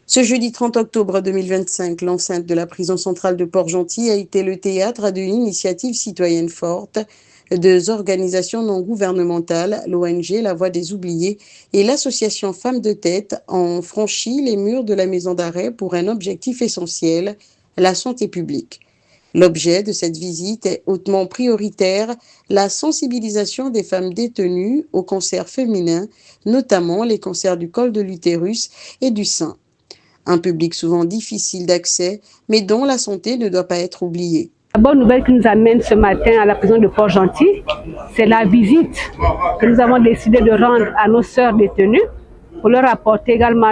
Ce jeudi 30 octobre 2025, l'enceinte de la prison centrale de Port-Gentil a été le théâtre d'une initiative citoyenne forte. Deux organisations non gouvernementales, l'ONG La Voix des Oubliés et l'association Femmes de Tête, ont franchi les murs de la maison d'arrêt pour un objectif essentiel, la santé publique. L'objet de cette visite est hautement prioritaire, la sensibilisation des femmes détenues aux cancers féminins, notamment les cancers du col de l'utérus et du sein. Un public souvent difficile d'accès, mais dont la santé ne doit pas être oubliée. La bonne nouvelle qui nous amène ce matin à la prison de Port-Gentil, c'est la visite que nous avons décidé de rendre à nos sœurs détenues pour leur apporter également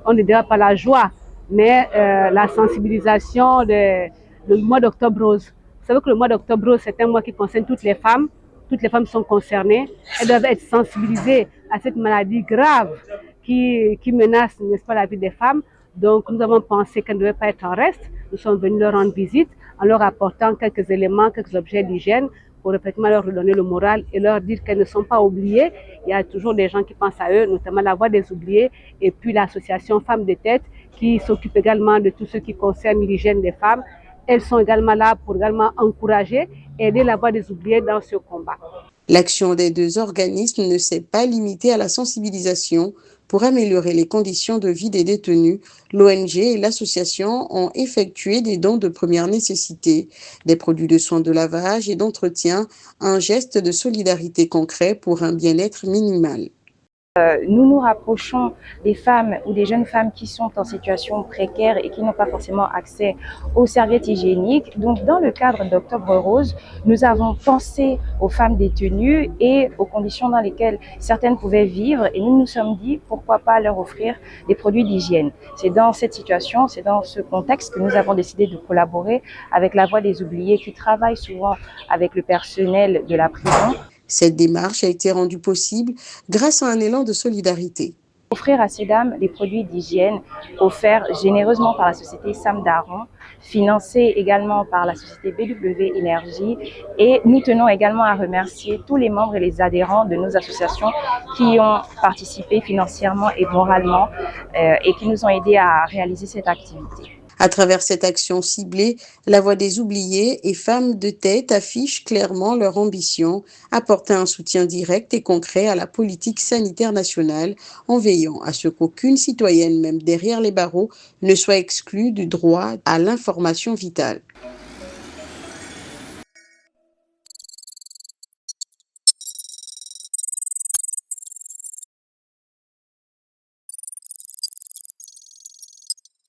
on ne dira pas la joie, mais la sensibilisation du mois d'Octobre Rose. Vous savez que le mois d'Octobre Rose, c'est un mois qui concerne toutes les femmes. Toutes les femmes sont concernées. Elles doivent être sensibilisées à cette maladie grave qui menace, n'est-ce pas, la vie des femmes. Donc, nous avons pensé qu'elles ne devaient pas être en reste. Nous sommes venus leur rendre visite en leur apportant quelques éléments, quelques objets d'hygiène pour effectivement leur redonner le moral et leur dire qu'elles ne sont pas oubliées. Il y a toujours des gens qui pensent à eux, notamment la Voix des Oubliés et puis l'association Femmes de Tête qui s'occupe également de tout ce qui concerne l'hygiène des femmes. Elles sont également là pour également encourager et aider la Voix des Oubliés dans ce combat. L'action des deux organismes ne s'est pas limitée à la sensibilisation. Pour améliorer les conditions de vie des détenus, l'ONG et l'association ont effectué des dons de première nécessité, des produits de soins de lavage et d'entretien, un geste de solidarité concret pour un bien-être minimal. Nous nous rapprochons des femmes ou des jeunes femmes qui sont en situation précaire et qui n'ont pas forcément accès aux serviettes hygiéniques. Donc, dans le cadre d'Octobre Rose, nous avons pensé aux femmes détenues et aux conditions dans lesquelles certaines pouvaient vivre et nous nous sommes dit pourquoi pas leur offrir des produits d'hygiène. C'est dans cette situation, c'est dans ce contexte que nous avons décidé de collaborer avec la Voix des Oubliés qui travaille souvent avec le personnel de la prison. Cette démarche a été rendue possible grâce à un élan de solidarité. Offrir à ces dames des produits d'hygiène offerts généreusement par la société Sam Daron, financés également par la société BW Énergie. Et nous tenons également à remercier tous les membres et les adhérents de nos associations qui ont participé financièrement et moralement et qui nous ont aidés à réaliser cette activité. À travers cette action ciblée, La Voix des Oubliés et Femmes de Tête affichent clairement leur ambition, apporter un soutien direct et concret à la politique sanitaire nationale, en veillant à ce qu'aucune citoyenne, même derrière les barreaux, ne soit exclue du droit à l'information vitale.